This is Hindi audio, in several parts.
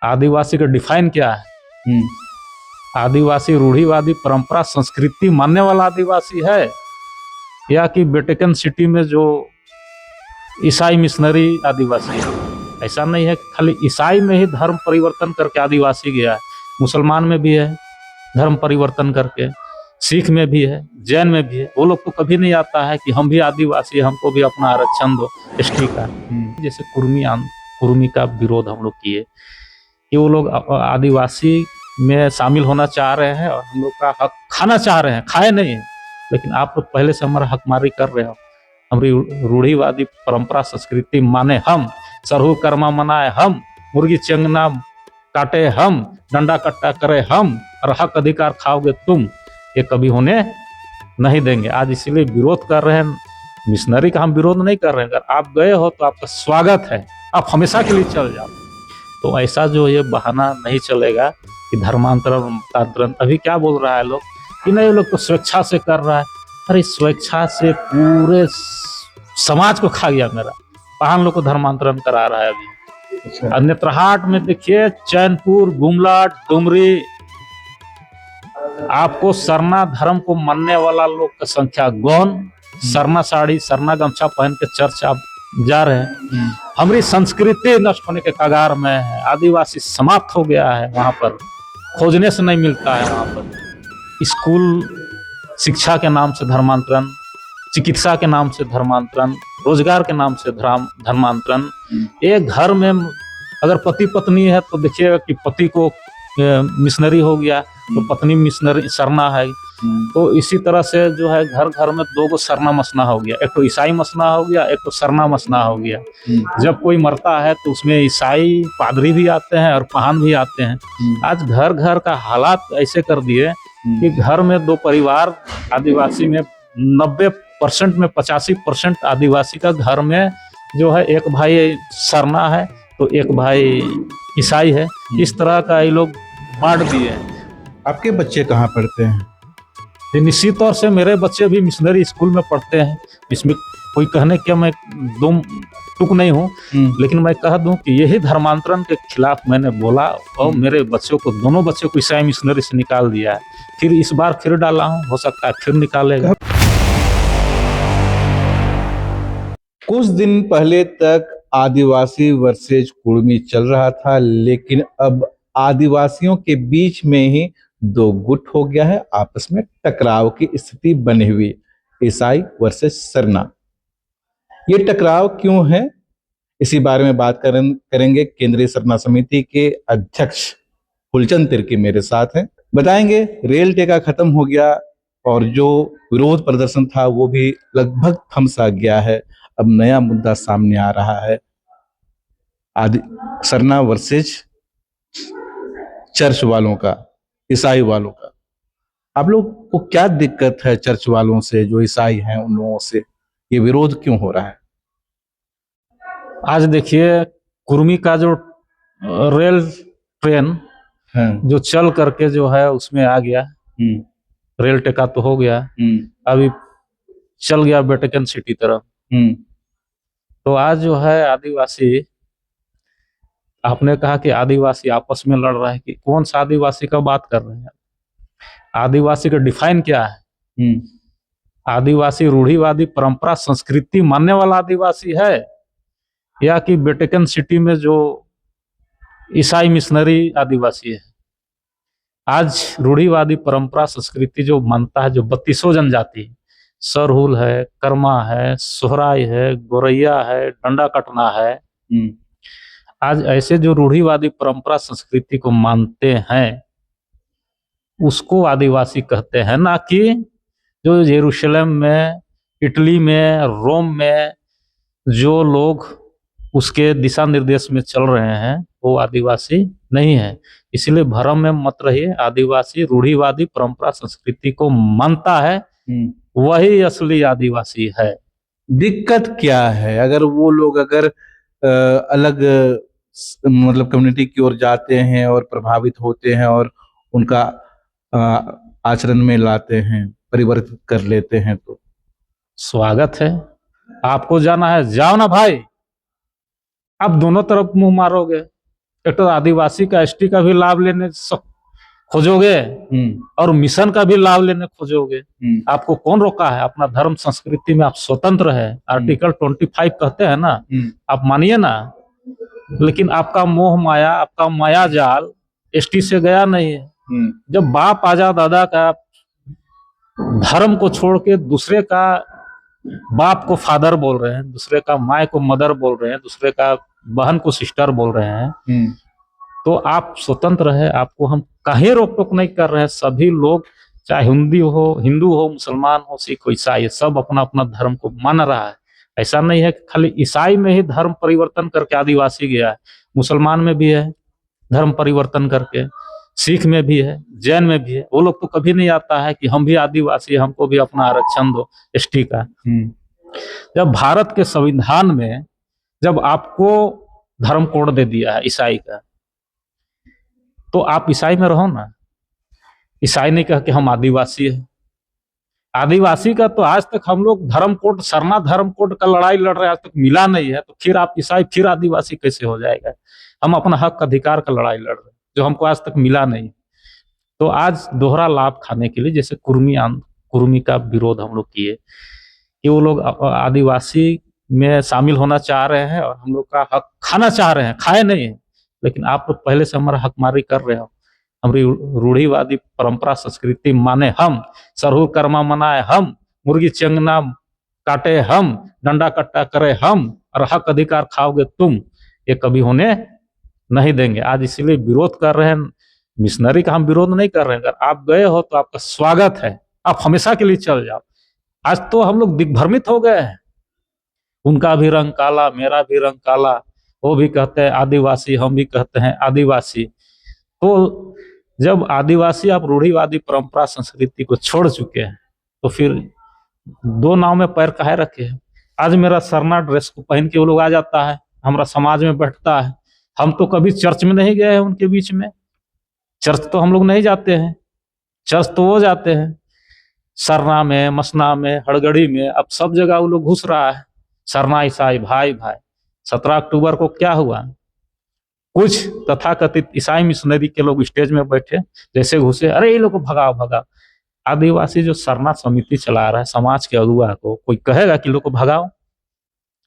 आदिवासी का डिफाइन क्या है? आदिवासी रूढ़िवादी परंपरा संस्कृति मानने वाला आदिवासी है, या कि वेटिकन सिटी में जो ईसाई मिशनरी आदिवासी है? ऐसा नहीं है कि खाली ईसाई में ही धर्म परिवर्तन करके आदिवासी गया है, मुसलमान में भी है धर्म परिवर्तन करके, सिख में भी है, जैन में भी है। वो लोग को कभी नहीं आता है कि हम भी आदिवासी, हमको भी अपना आरक्षण दो एसटी का। जैसे कुर्मी का विरोध हम लोग किए कि वो लोग आदिवासी में शामिल होना चाह रहे हैं और हम लोग का हक खाना चाह रहे हैं, खाए नहीं है, लेकिन आप लोग पहले से हमारा हकमारी कर रहे हो। हमारी रूढ़िवादी परंपरा संस्कृति माने हम, सरहु कर्मा मनाए हम, मुर्गी चंगना काटे हम, डंडा कट्टा करे हम, और हक अधिकार खाओगे तुम, ये कभी होने नहीं देंगे। आज इसीलिए विरोध कर रहे हैं। मिशनरी का हम विरोध नहीं कर रहे हैं, अगर आप गए हो तो आपका स्वागत है, आप हमेशा के लिए चल जाओ। तो ऐसा जो ये बहाना नहीं चलेगा कि धर्मांतरण मतांतरण। अभी क्या बोल रहा है लोग कि नहीं, लोग तो स्वेच्छा से कर रहा है। अरे स्वेच्छा से पूरे समाज को खा गया मेरा। पहाड़ लोग को धर्मांतरण करा रहा है अभी। अन्यत्र हाट में देखिए, चैनपुर, गुमला, डुमरी, आपको सरना धर्म को मानने वाला लोग का संख्या गौन। सरना साड़ी, सरना गमछा पहन के चर्च आप जा रहे हैं। हमारी संस्कृति नष्ट होने के कगार में है। आदिवासी समाप्त हो गया है, वहां पर खोजने से नहीं मिलता है। वहां पर स्कूल शिक्षा के नाम से धर्मांतरण, चिकित्सा के नाम से धर्मांतरण, रोजगार के नाम से धर्मांतरण। एक घर में अगर पति पत्नी है तो देखिएगा कि पति को मिशनरी हो गया तो पत्नी मिशनरी सरना है। तो इसी तरह से जो है घर घर में दो गो सरना मसना हो गया, एक तो ईसाई मसना हो गया, एक तो सरना मसना हो गया। जब कोई मरता है तो उसमें ईसाई पादरी भी आते हैं और पहान भी आते हैं। आज घर घर का हालात ऐसे कर दिए कि घर में दो परिवार, आदिवासी में 90% में 85% आदिवासी का घर में जो है एक भाई सरना है तो एक भाई ईसाई है। इस तरह का ये लोग बांट दिए हैं। आपके बच्चे कहाँ पढ़ते हैं? निश्चित तौर से मेरे बच्चे भी मिशनरी स्कूल में पढ़ते हैं। इसमें कोई कहने के मैं दो टुक नहीं हूँ, लेकिन मैं कह दूं कि यही धर्मांतरण के खिलाफ मैंने बोला और मेरे बच्चों को, दोनों बच्चों को ईसाई मिशनरी से निकाल दिया है। फिर इस बार फिर डाला हूँ, हो सकता है फिर निकालेगा। कुछ दिन पहले तक आदिवासी वर्सेज कुर्मी चल रहा था, लेकिन अब आदिवासियों के बीच में ही दो गुट हो गया है। आपस में टकराव की स्थिति बनी हुई, ईसाई वर्सेस सरना। ये टकराव क्यों है, इसी बारे में बात करेंगे। केंद्रीय सरना समिति के अध्यक्ष फुलचंद तिर्की मेरे साथ हैं, बताएंगे। रेल टेका खत्म हो गया और जो विरोध प्रदर्शन था वो भी लगभग थम सा गया है। अब नया मुद्दा सामने आ रहा है, सरना वर्सेज चर्च वालों का, ईसाई वालों का। आप लोग को क्या दिक्कत है चर्च वालों से, जो ईसाई हैं उन लोगों से? ये विरोध क्यों हो रहा है? आज देखिए, कुर्मी का जो रेल ट्रेन जो चल करके जो है उसमें आ गया, रेल टेका तो हो गया, अभी चल गया वेटिकन सिटी तरफ। तो आज जो है आदिवासी, आपने कहा कि आदिवासी आपस में लड़ रहा है, कि कौन सा आदिवासी का बात कर रहे हैं? आदिवासी का डिफाइन क्या है? आदिवासी रूढ़िवादी परंपरा संस्कृति मानने वाला आदिवासी है, या कि वेटिकन सिटी में जो ईसाई मिशनरी आदिवासी है? आज रूढ़िवादी परंपरा संस्कृति जो मानता है, जो 32 जनजाति, सरहुल है, कर्मा है, सोहराई है, गोरैया है, डंडा कटना है, आज ऐसे जो रूढ़िवादी परंपरा संस्कृति को मानते हैं उसको आदिवासी कहते हैं, ना कि जो यरूशलेम में, इटली में, रोम में जो लोग उसके दिशा निर्देश में चल रहे हैं वो आदिवासी नहीं है। इसलिए भ्रम में मत रहिए। आदिवासी रूढ़िवादी परंपरा संस्कृति को मानता है, वही असली आदिवासी है। दिक्कत क्या है? अगर वो लोग अलग मतलब कम्युनिटी की ओर जाते हैं और प्रभावित होते हैं और उनका आचरण में लाते हैं, परिवर्तित कर लेते हैं, तो स्वागत है। आपको जाना है, जाओ ना भाई। आप दोनों तरफ मुंह मारोगे एक तो आदिवासी का एसटी का भी लाभ लेने खोजोगे और मिशन का भी लाभ लेने खोजोगे। आपको कौन रोका है? अपना धर्म संस्कृति में आप स्वतंत्र है, आर्टिकल 25 कहते हैं ना, आप मानिए ना। लेकिन आपका मोह माया, आपका माया जाल एसटी से गया नहीं है। जब बाप आजा दादा का धर्म को छोड़ के दूसरे का बाप को फादर बोल रहे हैं, दूसरे का माँ को मदर बोल रहे हैं, दूसरे का बहन को सिस्टर बोल रहे हैं, तो आप स्वतंत्र है, आपको हम कहीं रोक टोक नहीं कर रहे हैं। सभी लोग, चाहे हिंदू हो, मुसलमान हो, सिख हो, ईसाई, सब अपना अपना धर्म को मान रहा है। ऐसा नहीं है कि खाली ईसाई में ही धर्म परिवर्तन करके आदिवासी गया है, मुसलमान में भी है धर्म परिवर्तन करके, सिख में भी है, जैन में भी है। वो लोग तो कभी नहीं आता है कि हम भी आदिवासी, हमको भी अपना आरक्षण दो एसटी का। जब भारत के संविधान में जब आपको धर्म कोड दे दिया है ईसाई का, तो आप ईसाई में रहो ना। ईसाई नहीं कह के हम आदिवासी है। आदिवासी का तो आज तक हम लोग धर्म कोड, सरना धर्म कोड का लड़ाई लड़ रहे हैं, आज तक मिला नहीं है, तो फिर आप ईसाई फिर आदिवासी कैसे हो जाएगा? हम अपना हक अधिकार का लड़ाई लड़ रहे हैं जो हमको आज तक मिला नहीं। तो आज दोहरा लाभ खाने के लिए, जैसे कुर्मी का विरोध हम लोग किए कि वो लोग आदिवासी में शामिल होना चाह रहे हैं और हम लोग का हक खाना चाह रहे हैं, खाए नहीं है। लेकिन आप लोग पहले से हमारा हकमारी कर रहे हो। हमारी रूढ़िवादी परंपरा संस्कृति माने हम, सरहु कर्मा मनाए हम, मुर्गी चंगना काटे हम, डंडा कट्टा करे हम, और हक अधिकार खाओगे तुम, ये कभी होने नहीं देंगे। आज इसीलिए विरोध कर रहे हैं। मिशनरी का हम विरोध नहीं कर रहे हैं। अगर आप गए हो तो आपका स्वागत है, आप हमेशा के लिए चल जाओ। आज तो हम लोग दिग्भ्रमित हो गए हैं। उनका भी रंग काला, मेरा भी रंग काला, वो भी कहते हैं आदिवासी, हम भी कहते हैं आदिवासी। तो जब आदिवासी आप रूढ़िवादी परंपरा संस्कृति को छोड़ चुके हैं, तो फिर दो नाव में पैर काहे रखे हैं? आज मेरा सरना ड्रेस को पहन के वो लोग आ जाता है, हमारा समाज में बैठता है। हम तो कभी चर्च में नहीं गए हैं उनके बीच में। चर्च तो हम लोग नहीं जाते हैं, चर्च तो वो जाते हैं। सरना में, मसना में, हड़गड़ी में, अब सब जगह वो लोग घुस रहा है। सरना ईसाई भाई भाई। 17 अक्टूबर को क्या हुआ? कुछ तथाकथित ईसाई मिशनरी के लोग स्टेज में बैठे, जैसे घुसे, अरे ये लोग को भगाओ भगाओ। आदिवासी जो सरना समिति चला रहा है, समाज के अगुआ को कोई कहेगा कि लोग को भगाओ?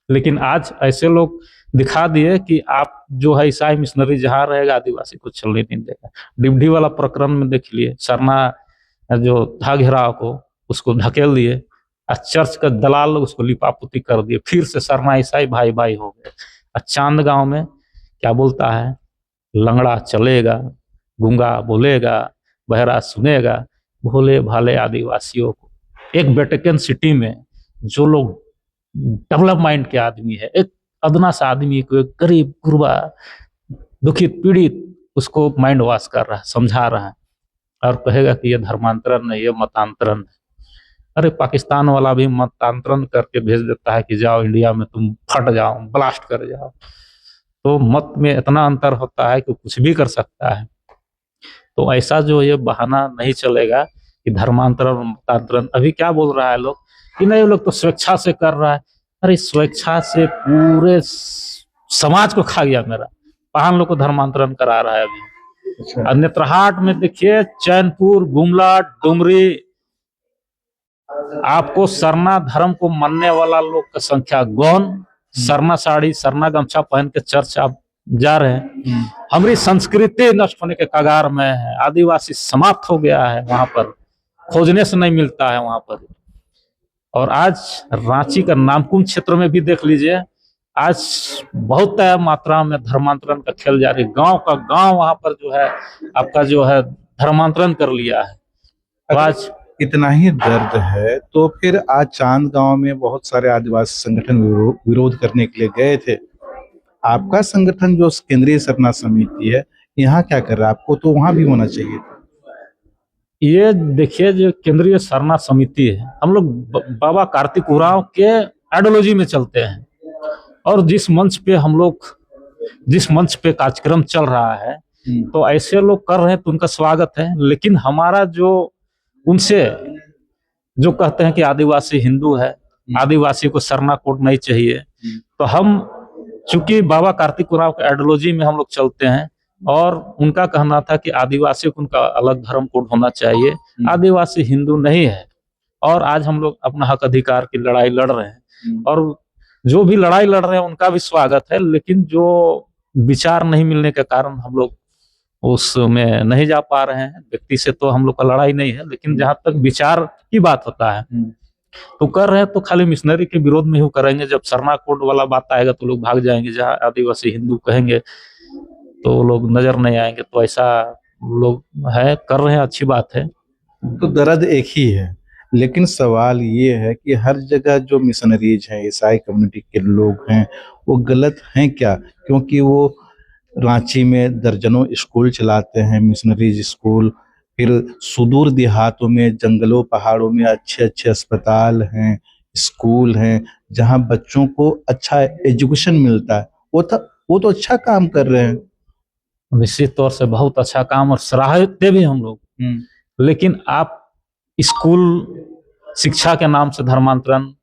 लेकिन आज ऐसे लोग दिखा दिए कि आप जो है ईसाई मिशनरी जहां रहेगा, आदिवासी को चलने नहीं देगा। डिबडी वाला प्रकरण में देख लिए, सरना जो था घेराव को, उसको ढकेल दिए, चर्च का दलाल उसको लिपापुती कर दिए, फिर से सरना ईसाई भाई भाई हो गए। चांद गांव में क्या बोलता है? लंगड़ा चलेगा, गूंगा बोलेगा, बहरा सुनेगा, भोले भाले आदिवासियों को। एक वेटिकन सिटी में जो लोग डेवलप माइंड के आदमी है, एक अदना सा आदमी को, एक गरीब गुरबा दुखित पीड़ित, उसको माइंड वॉश कर रहा है, समझा रहा है, और कहेगा कि ये धर्मांतरण नहीं, ये मतांतरण है। अरे पाकिस्तान वाला भी मतांतरण करके भेज देता है कि जाओ इंडिया में तुम फट जाओ, ब्लास्ट कर जाओ। तो मत में इतना अंतर होता है कि कुछ भी कर सकता है। तो ऐसा जो ये बहाना नहीं चलेगा कि धर्मांतरण मतांतरण। अभी क्या बोल रहा है लोग कि नहीं, लोग तो स्वेच्छा से कर रहा है। अरे स्वेच्छा से पूरे समाज को खा गया मेरा। पहाड़ लोग को धर्मांतरण करा रहा है अभी। नेत्रहाट में देखिए, चैनपुर, गुमला, डुमरी, आपको सरना धर्म को मानने वाला लोग का संख्या गौन। सरना साड़ी, सरना गमछा पहन के चर्च आप जा रहे हैं। हमारी संस्कृति नष्ट होने के कगार में है। आदिवासी समाप्त हो गया है, वहां पर खोजने से नहीं मिलता है वहां पर। और आज रांची का नामकुम क्षेत्र में भी देख लीजिए, आज बहुत मात्रा में धर्मांतरण का खेल जारी। गांव का गांव वहां पर जो है आपका जो है धर्मांतरण कर लिया है। तो आज इतना ही दर्द है, तो फिर आज चांद गांव में बहुत सारे आदिवासी संगठन विरोध करने के लिए गए थे। आपका संगठन जो केंद्रीय सरना समिति है, यहाँ क्या कर रहा है? आपको तो वहां भी होना चाहिए। ये देखिए, जो केंद्रीय सरना समिति है, हम लोग बाबा कार्तिक उरांव के आइडियोलॉजी में चलते हैं। और जिस मंच पे कार्यक्रम चल रहा है, तो ऐसे लोग कर रहे हैं तो उनका स्वागत है। लेकिन हमारा जो उनसे जो कहते हैं कि आदिवासी हिंदू है, आदिवासी को सरना कोड नहीं चाहिए, तो हम चूंकि बाबा कार्तिक उरांव के आइडियोलॉजी में हम लोग चलते हैं और उनका कहना था कि आदिवासी को उनका अलग धर्म कोड होना चाहिए, आदिवासी हिंदू नहीं है। और आज हम लोग अपना हक अधिकार की लड़ाई लड़ रहे हैं और जो भी लड़ाई लड़ रहे हैं उनका भी स्वागत है, लेकिन जो विचार नहीं मिलने के कारण हम लोग उसमें नहीं जा पा रहे हैं। व्यक्ति से तो हम लोग का लड़ाई नहीं है, लेकिन जहां तक विचार की बात होता है तो कर रहे हैं तो खाली मिशनरी के विरोध में ही करेंगे। जब सरना कोड वाला बात आएगा तो लोग भाग जाएंगे, जहाँ आदिवासी हिंदू कहेंगे तो लोग नजर नहीं आएंगे। तो ऐसा लोग है कर रहे हैं, अच्छी बात है। तो दर्द एक ही है, लेकिन सवाल ये है कि हर जगह जो मिशनरीज हैं, ईसाई कम्युनिटी के लोग हैं, वो गलत हैं क्या? क्योंकि वो रांची में दर्जनों स्कूल चलाते हैं, मिशनरीज स्कूल। फिर सुदूर देहातों में, जंगलों पहाड़ों में अच्छे अच्छे अस्पताल हैं, स्कूल हैं, जहां बच्चों को अच्छा एजुकेशन मिलता है। वो तो अच्छा काम कर रहे हैं। निश्चित तौर से बहुत अच्छा काम और सराहते भी हम लोग। लेकिन आप स्कूल शिक्षा के नाम से धर्मांतरण,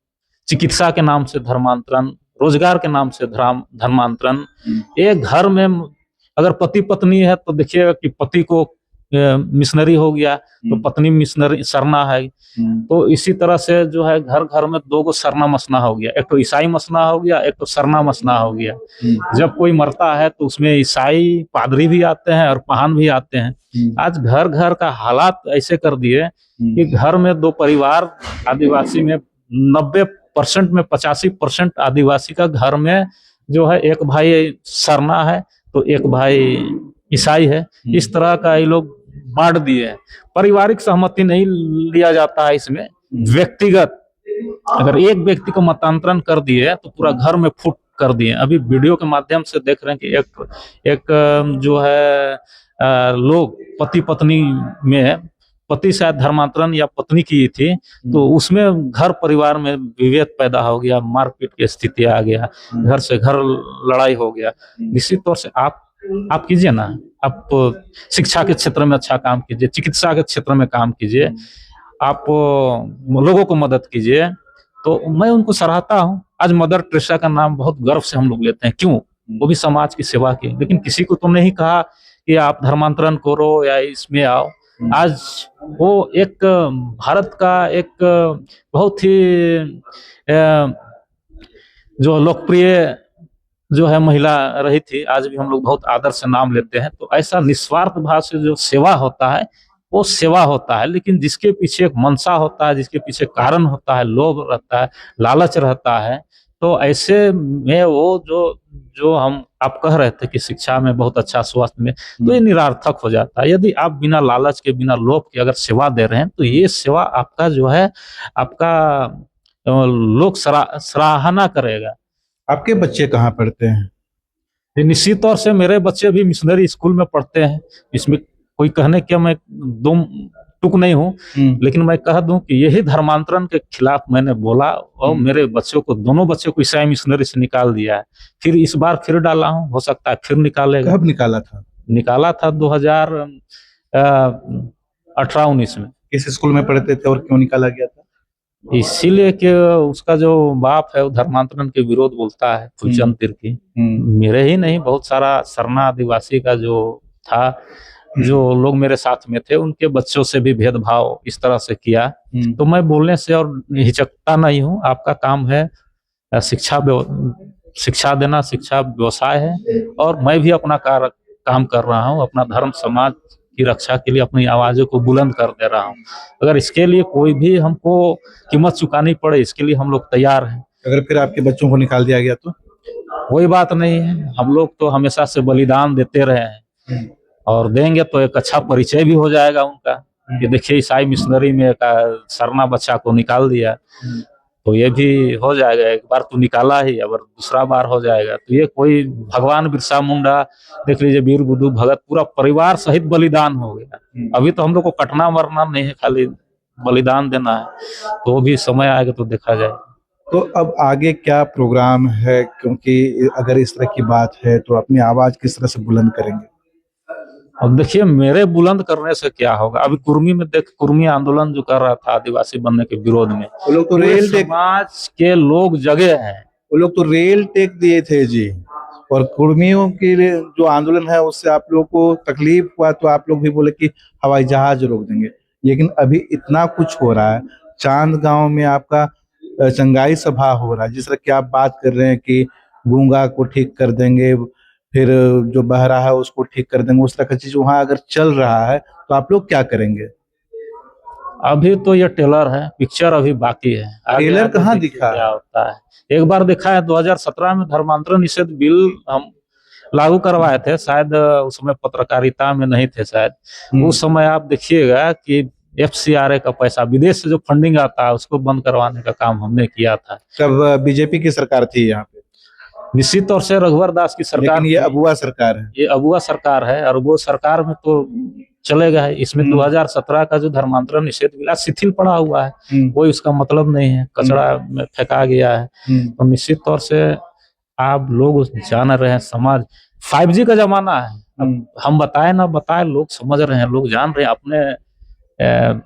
चिकित्सा के नाम से धर्मांतरण, रोजगार के नाम से धर्मांतरण। एक घर में अगर पति पत्नी है तो देखिएगा कि पति को मिशनरी हो गया तो पत्नी मिशनरी सरना है। तो इसी तरह से जो है घर घर में दो गो सरना मसना हो गया, एक तो ईसाई मसना हो गया, एक तो सरना मसना हो गया। जब कोई मरता है तो उसमें ईसाई पादरी भी आते हैं और पाहन भी आते हैं। आज घर घर का हालात ऐसे कर दिए कि घर में दो परिवार, आदिवासी में 90% में 85% आदिवासी का घर में जो है एक भाई सरना है तो एक भाई ईसाई है। इस तरह का ये लोग बांट दिए हैं। पारिवारिक सहमति नहीं लिया जाता है इसमें। व्यक्तिगत अगर एक व्यक्ति को मतांतरण कर दिए तो पूरा घर में फूट कर दिए। अभी वीडियो के माध्यम से देख रहे हैं कि एक जो है लोग पति पत्नी में, पति शायद धर्मांतरण या पत्नी की थी, तो उसमें घर परिवार में विभेद पैदा हो गया, मारपीट की स्थिति आ गया, घर से घर लड़ाई हो गया। निश्चित तौर से आप कीजिए ना, आप शिक्षा के क्षेत्र में अच्छा काम कीजिए, चिकित्सा के क्षेत्र में काम कीजिए, आप लोगों को मदद कीजिए, तो मैं उनको सराहता हूँ। आज मदर टेरेसा का नाम बहुत गर्व से हम लोग लेते हैं, क्यों? वो भी समाज की सेवा की। लेकिन किसी को तो नहीं कहा कि आप धर्मांतरण करो या इसमें आओ। आज वो एक भारत का एक बहुत ही जो लोकप्रिय जो है महिला रही थी, आज भी हम लोग बहुत आदर से नाम लेते हैं। तो ऐसा निस्वार्थ भाव से जो सेवा होता है वो सेवा होता है, लेकिन जिसके पीछे एक मंशा होता है, जिसके पीछे कारण होता है, लोभ रहता है, लालच रहता है, तो ऐसे में वो जो हम आप कह रहे थे कि शिक्षा में बहुत अच्छा, स्वास्थ्य में, तो ये निरर्थक हो जाता है। यदि आप बिना लालच के, बिना लोभ के अगर सेवा दे रहे हैं तो ये सेवा आपका जो है आपका लोग सराहना करेगा। आपके बच्चे कहाँ पढ़ते हैं? निश्चित तौर से मेरे बच्चे भी मिशनरी स्कूल में पढ़ते हैं। इसमें कोई कहने के मैं दुम टुक नहीं हूँ, लेकिन मैं कह दूं कि यही धर्मांतरण के खिलाफ मैंने बोला और मेरे बच्चों को, दोनों बच्चों को ईसाई मिशनरी से निकाल दिया है। फिर इस बार फिर डाला हूँ, हो सकता है फिर निकालेगा। कब निकाला था? निकाला था 2018-19 में। किस स्कूल में पढ़ते थे और क्यों निकाला गया था? इसीलिए कि उसका जो बाप है वो धर्मांतरण के विरोध बोलता है, फुलचंद तिर्की। मेरे ही नहीं, बहुत सारा सरना आदिवासी का जो था, जो लोग मेरे साथ में थे, उनके बच्चों से भी भेदभाव इस तरह से किया। तो मैं बोलने से और हिचकता नहीं हूँ। आपका काम है शिक्षा देना, शिक्षा व्यवसाय है, और मैं भी अपना काम कर रहा हूँ। अपना धर्म समाज की रक्षा के लिए अपनी आवाज़ों को बुलंद कर दे रहा हूँ। अगर इसके लिए कोई भी हमको कीमत चुकानी पड़े, इसके लिए हम लोग तैयार हैं। अगर फिर आपके बच्चों को निकाल दिया गया तो? कोई बात नहीं है, हम लोग तो हमेशा से बलिदान देते रहे हैं और देंगे, तो एक अच्छा परिचय भी हो जाएगा उनका कि देखिए ईसाई मिशनरी में एक सरना बच्चा को निकाल दिया, तो ये भी हो जाएगा। एक बार तो निकाला ही, अगर दूसरा बार हो जाएगा तो ये कोई भगवान बिरसा मुंडा, देख लीजिए वीर बुद्धू भगत, पूरा परिवार सहित बलिदान हो गया। अभी तो हम लोग को कटना मरना नहीं है, खाली बलिदान देना है, तो भी समय आएगा तो देखा जाएगा। तो अब आगे क्या प्रोग्राम है? क्योंकि अगर इस तरह की बात है तो अपनी आवाज किस तरह से बुलंद करेंगे? अब देखिए मेरे बुलंद करने से क्या होगा। अभी कुर्मी में कुर्मी आंदोलन जो कर रहा था आदिवासी बनने के विरोध में, वो लोग तो रेल समाज के लोग जगे हैं। वो लोग तो रेल टेक दिए थे जी। और कुर्मियों के लिए जो आंदोलन है उससे आप लोगों को तकलीफ हुआ तो आप लोग भी बोले कि हवाई जहाज रोक देंगे, लेकिन अभी इतना कुछ हो रहा है। चांद गांव में आपका चंगाई सभा हो रहा है, जिस तरह की आप बात कर रहे हैं कि गूंगा को ठीक कर देंगे, फिर जो बहरा है उसको ठीक कर देंगे, उस तरह का चीज वहां अगर चल रहा है तो आप लोग क्या करेंगे? अभी तो ये टेलर है, पिक्चर अभी बाकी है। आगे टेलर आगे कहाँ देखिए दिखा क्या है? होता है। एक बार देखा है 2017 में धर्मांतरण निषेध बिल हम लागू करवाए थे, शायद उस समय पत्रकारिता में नहीं थे शायद। उस समय आप देखिएगा कि FCRA का पैसा, विदेश से जो फंडिंग आता है उसको बंद करवाने का काम हमने किया था। तब बीजेपी की सरकार थी यहाँ पे, निश्चित तौर से रघुवर दास की सरकार लेकिन ये थी। अबुआ सरकार है। ये अबुआ सरकार है और वो सरकार में तो चलेगा है। इसमें 2017 का जो धर्मांतरण निषेध बिल शिथिल पड़ा हुआ है, कोई उसका मतलब नहीं है, कचरा में फेंका गया है। तो निश्चित तौर से आप लोग जान रहे हैं, समाज 5G का जमाना है। अब हम बताए ना बताए, लोग समझ रहे हैं, लोग जान रहे हैं। अपने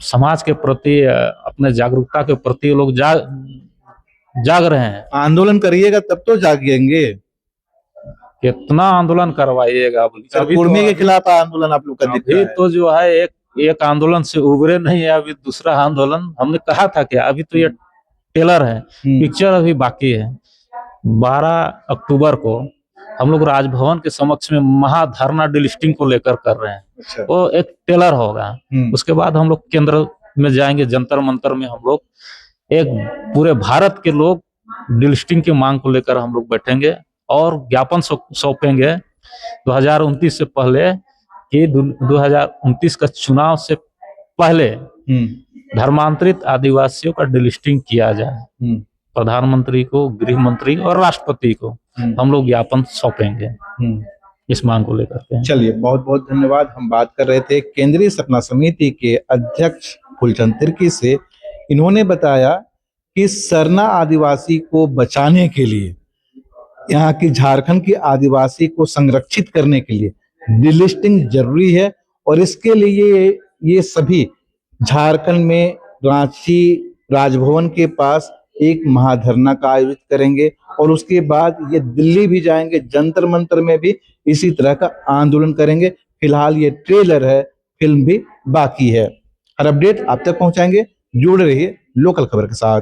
समाज के प्रति, अपने जागरूकता के प्रति लोग जाग रहे हैं। आंदोलन करिएगा तब तो जागेंगे। कितना आंदोलन करवाइएगा? अभी कुर्मी के खिलाफ आंदोलन आप लोग का दिख रहा अभी है। तो जो है एक आंदोलन से उभरे नहीं है, अभी दूसरा आंदोलन हमने कहा था कि अभी तो ये टेलर है, पिक्चर अभी बाकी है। 12 अक्टूबर को हम लोग राजभवन के समक्ष में महाधरना डिलिस्टिंग को लेकर कर रहे हैं। अच्छा। वो एक टेलर होगा। उसके बाद हम लोग केंद्र में जाएंगे, जंतर मंतर में हम लोग एक पूरे भारत के लोग डिलिस्टिंग की मांग को लेकर हम लोग बैठेंगे और ज्ञापन सौंपेंगे 2029 से पहले कि 2029 का चुनाव से पहले धर्मांतरित आदिवासियों का डिलिस्टिंग किया जाए। प्रधानमंत्री को, गृह मंत्री और राष्ट्रपति को हम लोग ज्ञापन सौंपेंगे इस मांग को लेकर के। चलिए, बहुत बहुत धन्यवाद। हम बात कर रहे थे केंद्रीय सपना समिति के अध्यक्ष फूलचंद तिर्की से। इन्होंने बताया कि सरना आदिवासी को बचाने के लिए, यहाँ की झारखंड की आदिवासी को संरक्षित करने के लिए डिलिस्टिंग जरूरी है और इसके लिए ये सभी झारखंड में रांची राजभवन के पास एक महाधरना का आयोजित करेंगे और उसके बाद ये दिल्ली भी जाएंगे, जंतर मंतर में भी इसी तरह का आंदोलन करेंगे। फिलहाल ये ट्रेलर है, फिल्म भी बाकी है। हर अपडेट आप तक पहुंचाएंगे। जुड़े रहिए लोकल खबर के साथ।